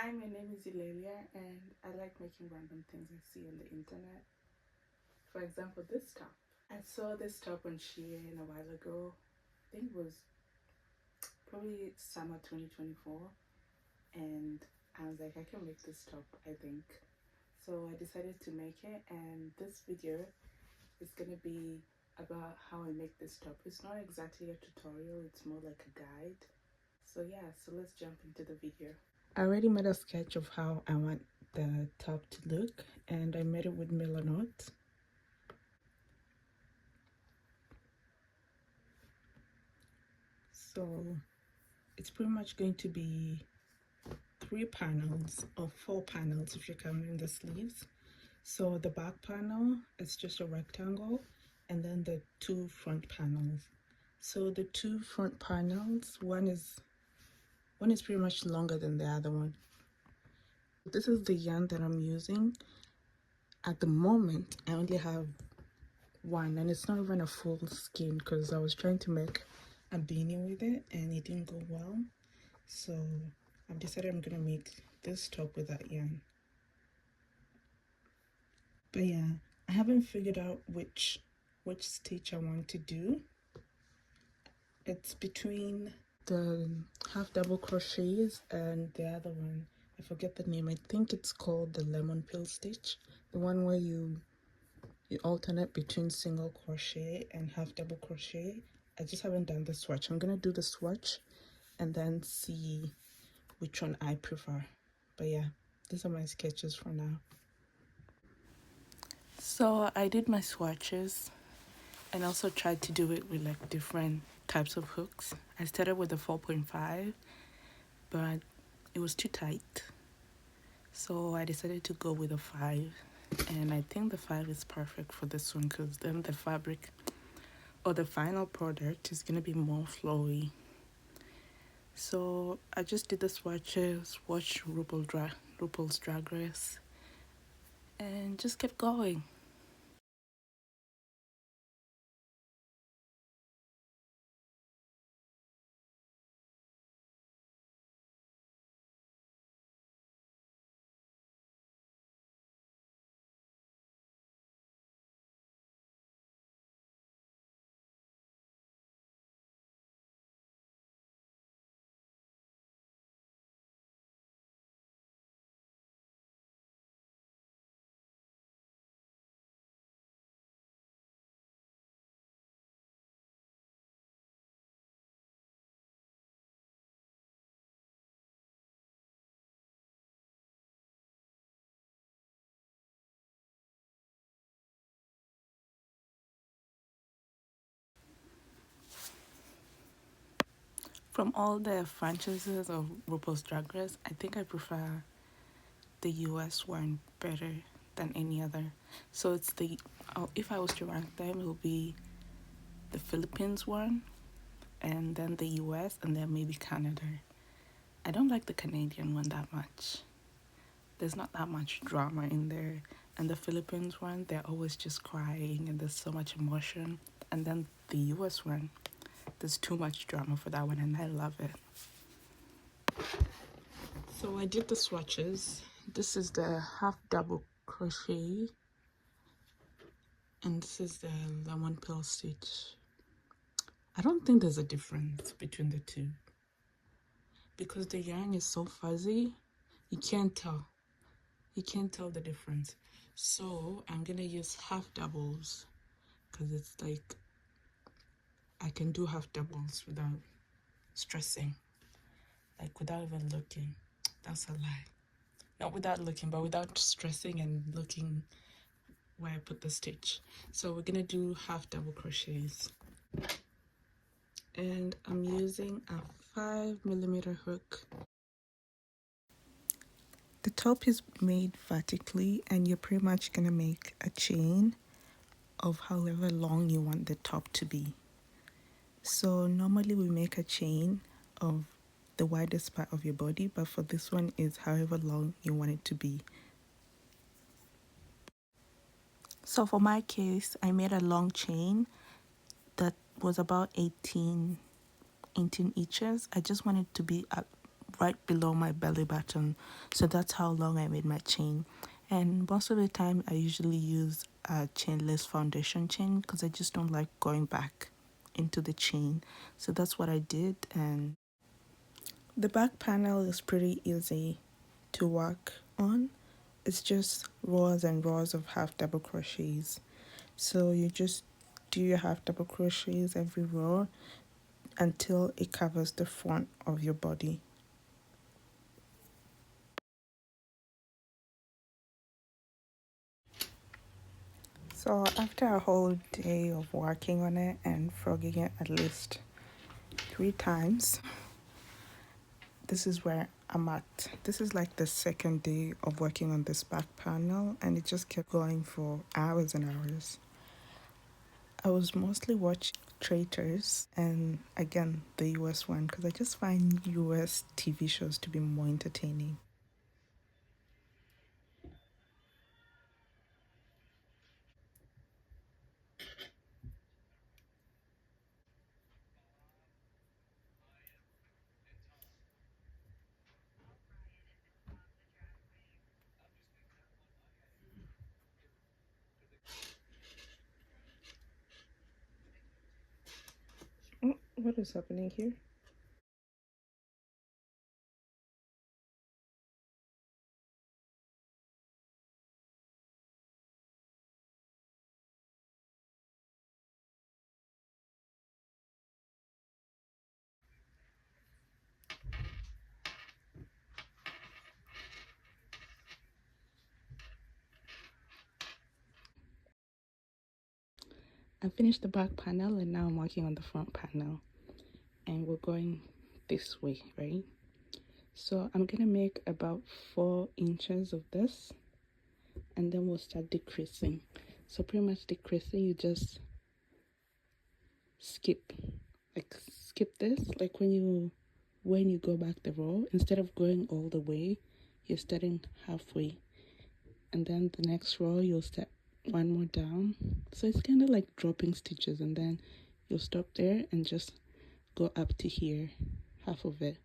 Hi, my name is Ilelia and I like making random things I see on the internet. For example, this top. I saw this top on Shein a while ago. I think it was probably summer 2024, and I was like, I can make this top, I think. So I decided to make it, and this video is gonna be about how I make this top. It's not exactly a tutorial, it's more like a guide. So yeah, so let's jump into the video. I already made a sketch of how I want the top to look, and I made it with Milanote. So it's pretty much going to be 3 panels or 4 panels if you're counting the sleeves. So the back panel is just a rectangle, and then the 2 front panels. So the 2 front panels, one is pretty much longer than the other one. This is the yarn that I'm using. At the moment, I only have one, and it's not even a full skein because I was trying to make a beanie with it and it didn't go well. So I've decided I'm gonna make this top with that yarn. But yeah, I haven't figured out which stitch I want to do. It's between the half double crochets and the other one. I forget the name. I think it's called the lemon peel stitch, the one where you alternate between single crochet and half double crochet. I just haven't done the swatch. I'm gonna do the swatch and then see which one I prefer. But yeah, these are my sketches for now. So I did my swatches and also tried to do it with like different types of hooks. I started with the 4.5, but it was too tight, so I decided to go with a 5, and I think the 5 is perfect for this one because then the fabric or the final product is gonna be more flowy. So I just did the swatches, watched RuPaul's Drag Race, and just kept going. From all the franchises of RuPaul's Drag Race, I think I prefer the US one better than any other. So it's if I was to rank them, it would be the Philippines one, and then the US, and then maybe Canada. I don't like the Canadian one that much. There's not that much drama in there. And the Philippines one, they're always just crying and there's so much emotion. And then the US one, there's too much drama for that one, and I love it. So I did the swatches. This is the half double crochet, and this is the lemon peel stitch. I don't think there's a difference between the two because the yarn is so fuzzy, you can't tell the difference. So I'm gonna use half doubles because it's like I can do half doubles without stressing, like without even looking. That's a lie. Not without looking, but without stressing and looking where I put the stitch. So we're gonna do half double crochets, and I'm using a 5mm hook. The top is made vertically, and you're pretty much gonna make a chain of however long you want the top to be. So normally we make a chain of the widest part of your body, but for this one is however long you want it to be. So for my case, I made a long chain that was about 18 inches. I just wanted to be right below my belly button. So that's how long I made my chain. And most of the time I usually use a chainless foundation chain because I just don't like going back into the chain. So that's what I did. And the back panel is pretty easy to work on. It's just rows and rows of half double crochets. So you just do your half double crochets every row until it covers the front of your body. So after a whole day of working on it and frogging it at least 3 times, this is where I'm at. This is like the second day of working on this back panel, and it just kept going for hours and hours. I was mostly watching Traitors and again the US one because I just find US TV shows to be more entertaining. Oh, what is happening here? I finished the back panel and now I'm working on the front panel, and we're going this way, right? So I'm gonna make about 4 inches of this and then we'll start decreasing. So pretty much decreasing, you just skip this, like when you go back the row, instead of going all the way, you're starting halfway, and then the next row you'll start one more down. So it's kind of like dropping stitches, and then you'll stop there and just go up to here, half of it.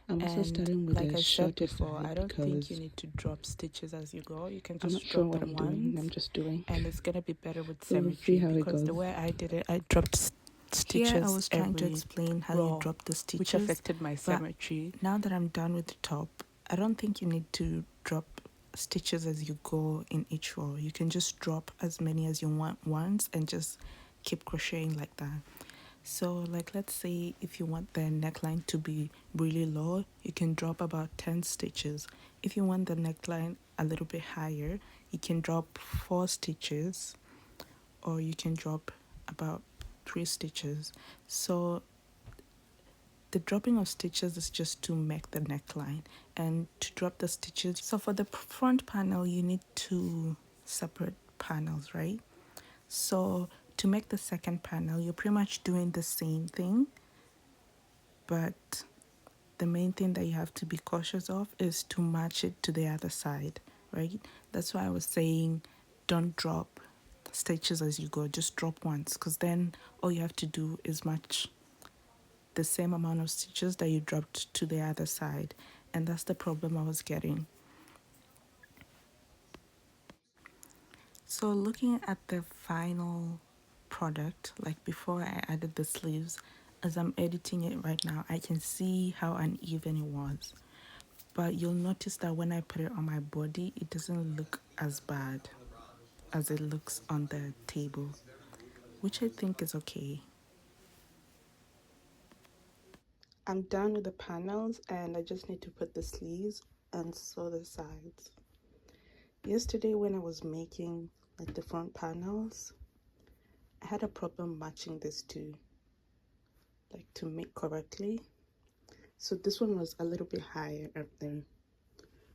I'm also starting with the shorter side, I don't think you need to drop stitches as you go. You can just, I'm not sure what I'm doing. I'm just doing, and it's gonna be better with symmetry, because the way I did it, I dropped stitches. Here I was trying to explain how you drop the stitches, which affected my symmetry. Now that I'm done with the top, I don't think you need to drop stitches as you go in each row. You can just drop as many as you want once and just keep crocheting like that. So like, let's say if you want the neckline to be really low, you can drop about 10 stitches. If you want the neckline a little bit higher, you can drop 4 stitches, or you can drop about 3 stitches. So the dropping of stitches is just to make the neckline and to drop the stitches. So for the front panel, you need 2 separate panels, right? So to make the second panel, you're pretty much doing the same thing, but the main thing that you have to be cautious of is to match it to the other side, right? That's why I was saying don't drop stitches as you go, just drop once, because then all you have to do is match the same amount of stitches that you dropped to the other side, and that's the problem I was getting. So looking at the final product, like before I added the sleeves, as I'm editing it right now, I can see how uneven it was. But you'll notice that when I put it on my body, it doesn't look as bad as it looks on the table, which I think is okay. I'm done with the panels and I just need to put the sleeves and sew the sides. Yesterday when I was making like the front panels, I had a problem matching this two, like to make correctly. So this one was a little bit higher up there.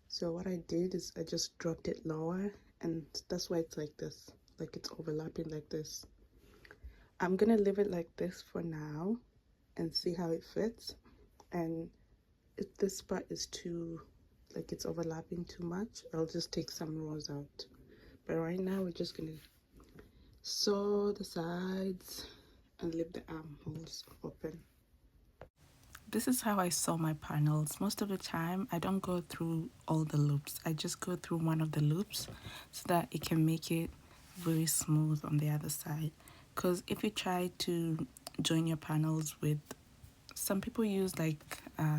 So what I did is I just dropped it lower, and that's why it's like this, like it's overlapping like this. I'm gonna leave it like this for now and see how it fits. And if this part is too, like it's overlapping too much, I'll just take some rows out. But right now we're just gonna sew the sides and leave the armholes open. This is how I sew my panels. Most of the time, I don't go through all the loops. I just go through one of the loops so that it can make it very smooth on the other side. Because if you try to join your panels with, some people use like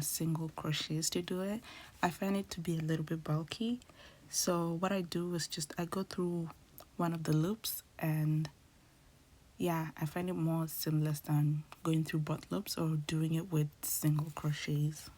single crochets to do it. I find it to be a little bit bulky. So what I do is just I go through one of the loops, and yeah, I find it more seamless than going through butt loops or doing it with single crochets.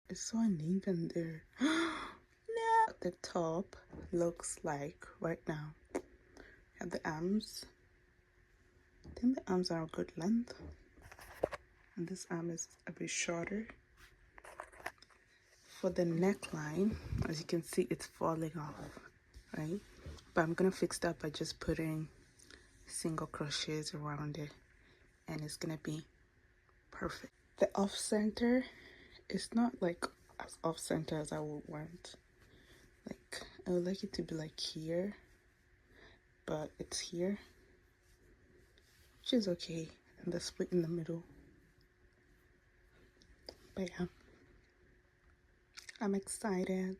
It's so uneven there. No! The top looks like right now. At the arms, I think the arms are a good length, and this arm is a bit shorter. For the neckline, as you can see, it's falling off, right? But I'm gonna fix that by just putting single crochets around it, and it's gonna be perfect. The off center is not like as off center as I would want. Like, I would like it to be like here, but it's here, which is okay. And the split in the middle. But yeah, I'm excited.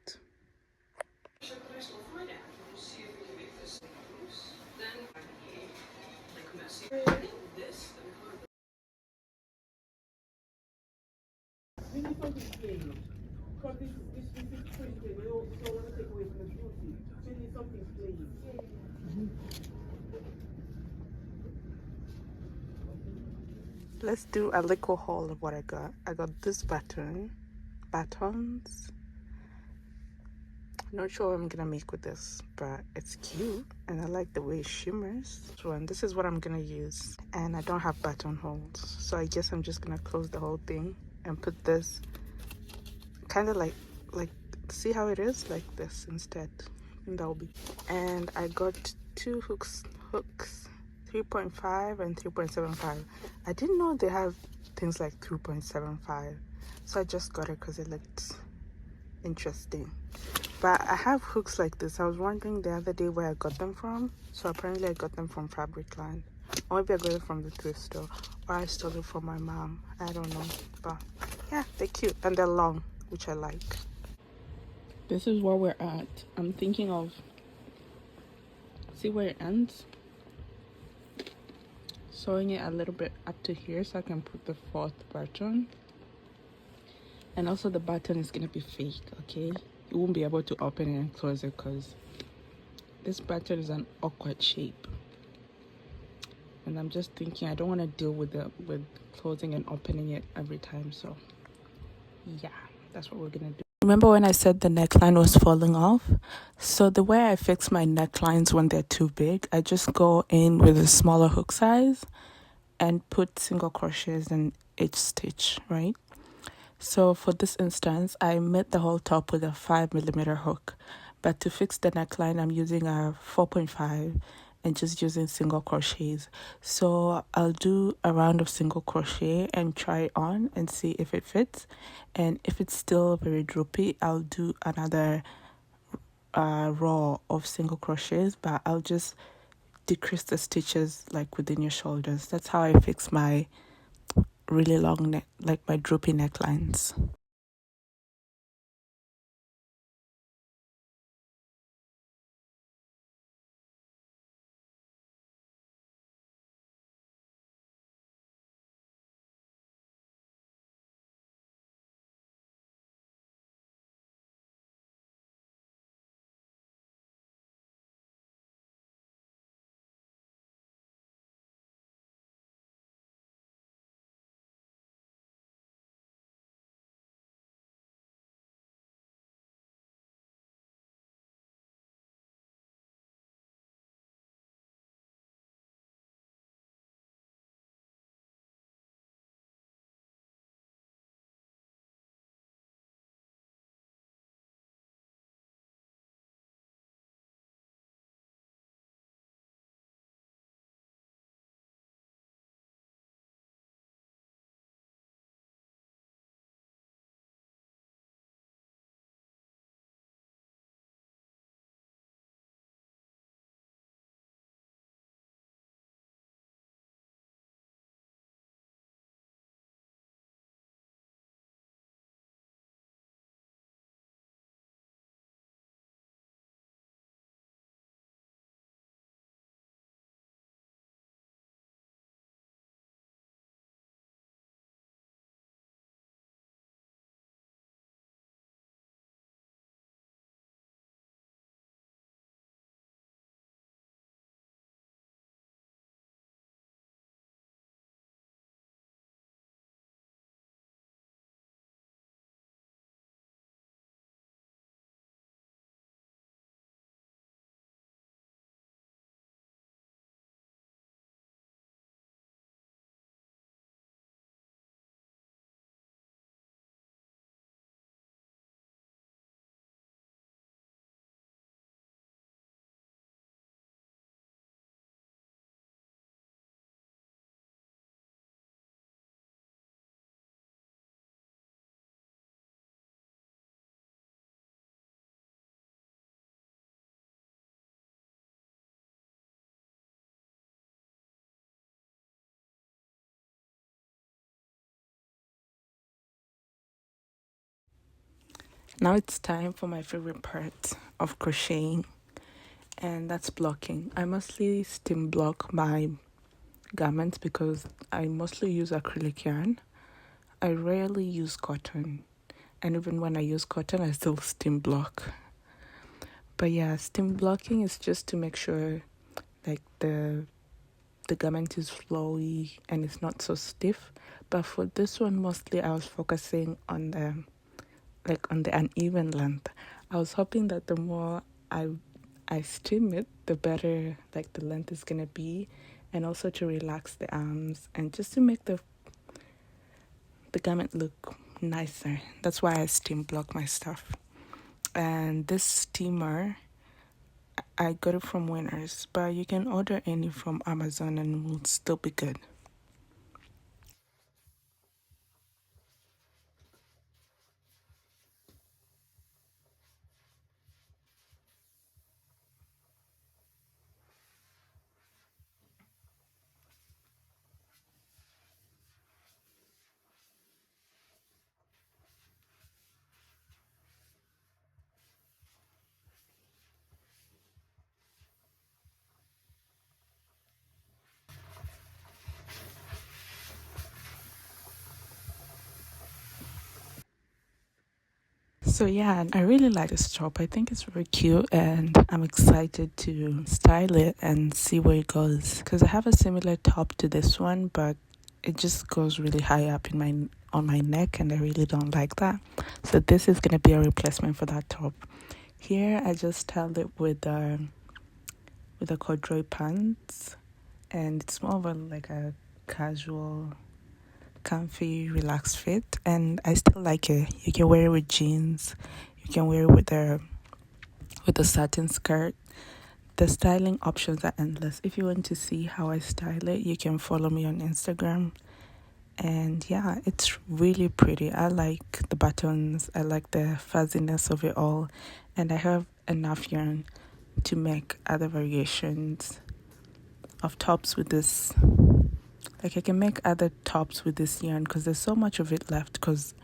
Let's do a little haul of what I got. I got this buttons. Not sure what I'm gonna make with this, but it's cute and I like the way it shimmers. So, and this is what I'm gonna use. And I don't have buttonholes, so I guess I'm just gonna close the whole thing and put this kind of like see how it is like this instead. And that will be. And I got two hooks 3.5 and 3.75. I didn't know they have things like 3.75, so I just got it because it looked interesting. But I have hooks like this. I was wondering the other day where I got them from. So apparently I got them from Fabric Land, or maybe I got it from the thrift store, or I stole it from my mom. I don't know, but yeah, they're cute and they're long, which I like. This is where we're at. I'm thinking of, see where it ends, sewing it a little bit up to here so I can put the fourth button. And also the button is gonna be fake, okay? You won't be able to open it and close it because this button is an awkward shape. And I'm just thinking I don't want to deal with closing and opening it every time. So yeah, that's what we're gonna do. Remember when I said the neckline was falling off? So the way I fix my necklines when they're too big, I just go in with a smaller hook size and put single crochets in each stitch, right? So for this instance, I made the whole top with a 5mm hook, but to fix the neckline, I'm using a 4.5 and just using single crochets. So I'll do a round of single crochet and try it on and see if it fits. And if it's still very droopy, I'll do another row of single crochets, but I'll just decrease the stitches like within your shoulders. That's how I fix my really long neck, like my droopy necklines. Now it's time for my favorite part of crocheting, and that's blocking. I mostly steam block my garments because I mostly use acrylic yarn. I rarely use cotton, and even when I use cotton, I still steam block. But yeah, steam blocking is just to make sure like the garment is flowy and it's not so stiff. But for this one, mostly I was focusing on the uneven length. I was hoping that the more I steam it, the better like the length is gonna be, and also to relax the arms and just to make the garment look nicer. That's why I steam block my stuff. And this steamer, I got it from Winners, but you can order any from Amazon and it will still be good. So yeah, I really like this top. I think it's very cute and I'm excited to style it and see where it goes. Because I have a similar top to this one, but it just goes really high up in on my neck and I really don't like that. So this is going to be a replacement for that top. Here I just styled it with a corduroy pants, and it's more of a casual, comfy, relaxed fit, and I still like it. You can wear it with jeans, you can wear it with a satin skirt. The styling options are endless. If you want to see how I style it, you can follow me on Instagram. And yeah, it's really pretty. I like the buttons, I like the fuzziness of it all, and I have enough yarn to make other variations. of tops with this. Like I can make other tops with this yarn because there's so much of it left, because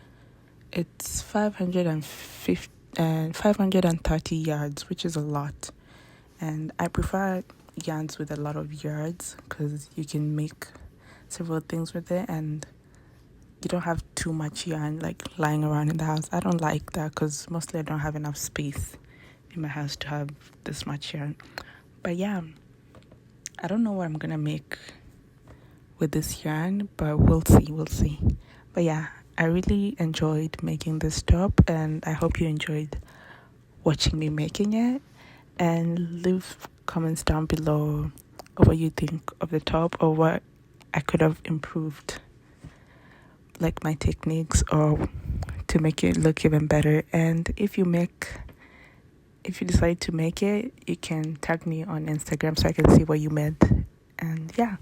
it's 550 and 530 yards, which is a lot. And I prefer yarns with a lot of yards because you can make several things with it and you don't have too much yarn like lying around in the house. I don't like that because mostly I don't have enough space in my house to have this much yarn. But yeah, I don't know what I'm gonna make with this yarn, but we'll see. But yeah, I really enjoyed making this top, and I hope you enjoyed watching me making it. And leave comments down below of what you think of the top, or what I could have improved, like my techniques, or to make it look even better. And if you decide to make it, you can tag me on Instagram so I can see what you made. And yeah.